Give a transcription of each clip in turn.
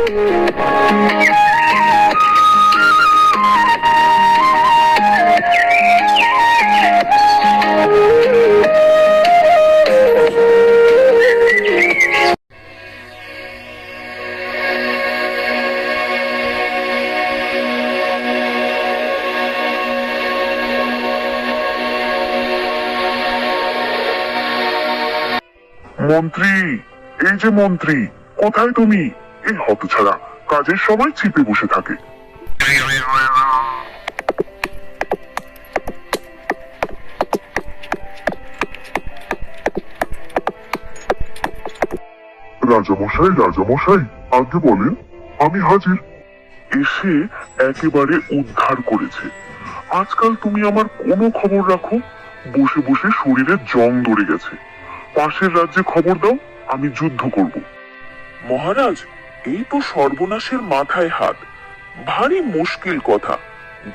মন্ত্রী, এই যে মন্ত্রী, কোথায় তুমি? এই হতছাড়া কাজের সময় চিপে বসে থাকে। রাজামশাই, রাজামশাই, আগে বলেন, আমি হাজির। এসে একেবারে উদ্ধার করেছে। আজকাল তুমি আমার কোনো খবর রাখো? বসে বসে শরীরে জং ধরে গেছে। পাশের রাজ্যে খবর দাও, আমি যুদ্ধ করব। মহারাজ, এই তো সর্বনাশের মাথায় হাত। ভারী মুশকিল কথা,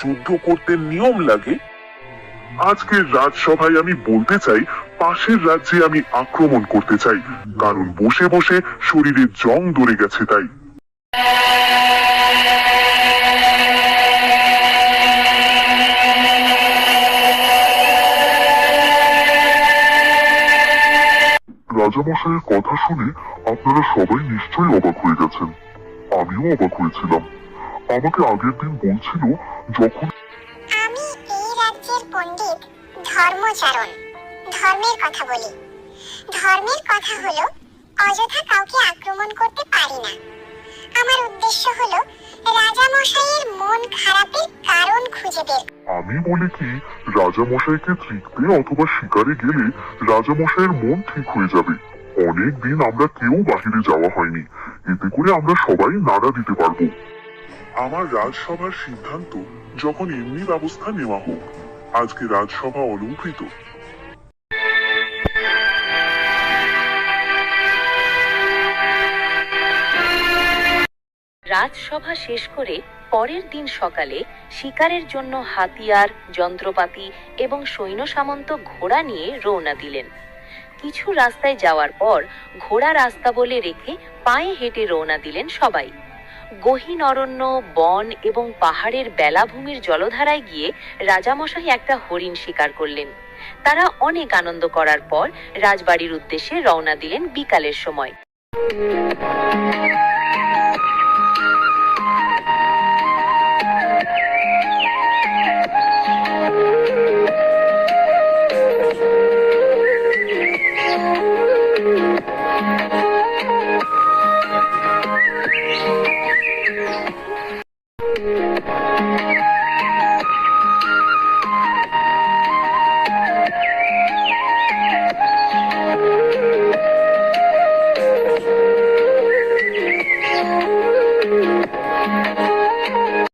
যুদ্ধ করতে নিয়ম লাগে। আজকের রাজসভায় আমি বলতে চাই, পাশের রাজ্যে আমি আক্রমণ করতে চাই, কারণ বসে বসে শরীরে জং ধরে গেছে তাই। রাজামশাইয়ের কথা শুনে আপনারা সবাই নিশ্চয়ই অবাক হয়ে গেছেন। আমিও অবাক হয়েছিলাম। আমাকে আগের দিন বলছিল, যখন আমি এই রাজ্যের পণ্ডিত ধর্মচারণ, ধর্মের কথা বলি। ধর্মের কথা হলো অযথা কাউকে আক্রমণ করতে পারি না। আমার উদ্দেশ্য হলো রাজামশাইয়ের মন খারাপের কারণ খুঁজে বের। আমি বলি কি, রাজামশাইকে তৃপ্তে অথবা শিকারে গেলে রাজামশাইয়ের মন ঠিক হয়ে যাবে। অনেক দিন আমরা কেউ বাহিরে যাওয়া হয়নি, এতে করে আমরা সবাই নাড়া দিতে পারবো। আমার রাজসভার সিদ্ধান্ত যখন এমনি ব্যবস্থা নেওয়া হোক। আজকে রাজসভা অলঙ্কৃত। রাজসভা শেষ করে পরের দিন সকালে শিকারের জন্য হাতিয়ার, যন্ত্রপাতি এবং সৈন্য সামন্ত ঘোড়া নিয়ে রওনা দিলেন। কিছু রাস্তায় যাওয়ার পর ঘোড়া রাস্তা বলে রেখে পায়ে হেঁটে রওনা দিলেন সবাই। গহীন অরণ্য, বন এবং পাহাড়ের বেলাভূমির জলধারায় গিয়ে রাজামশাই একটা হরিণ শিকার করলেন। তারা অনেক আনন্দ করার পর রাজবাড়ির উদ্দেশ্যে রওনা দিলেন বিকালের সময়।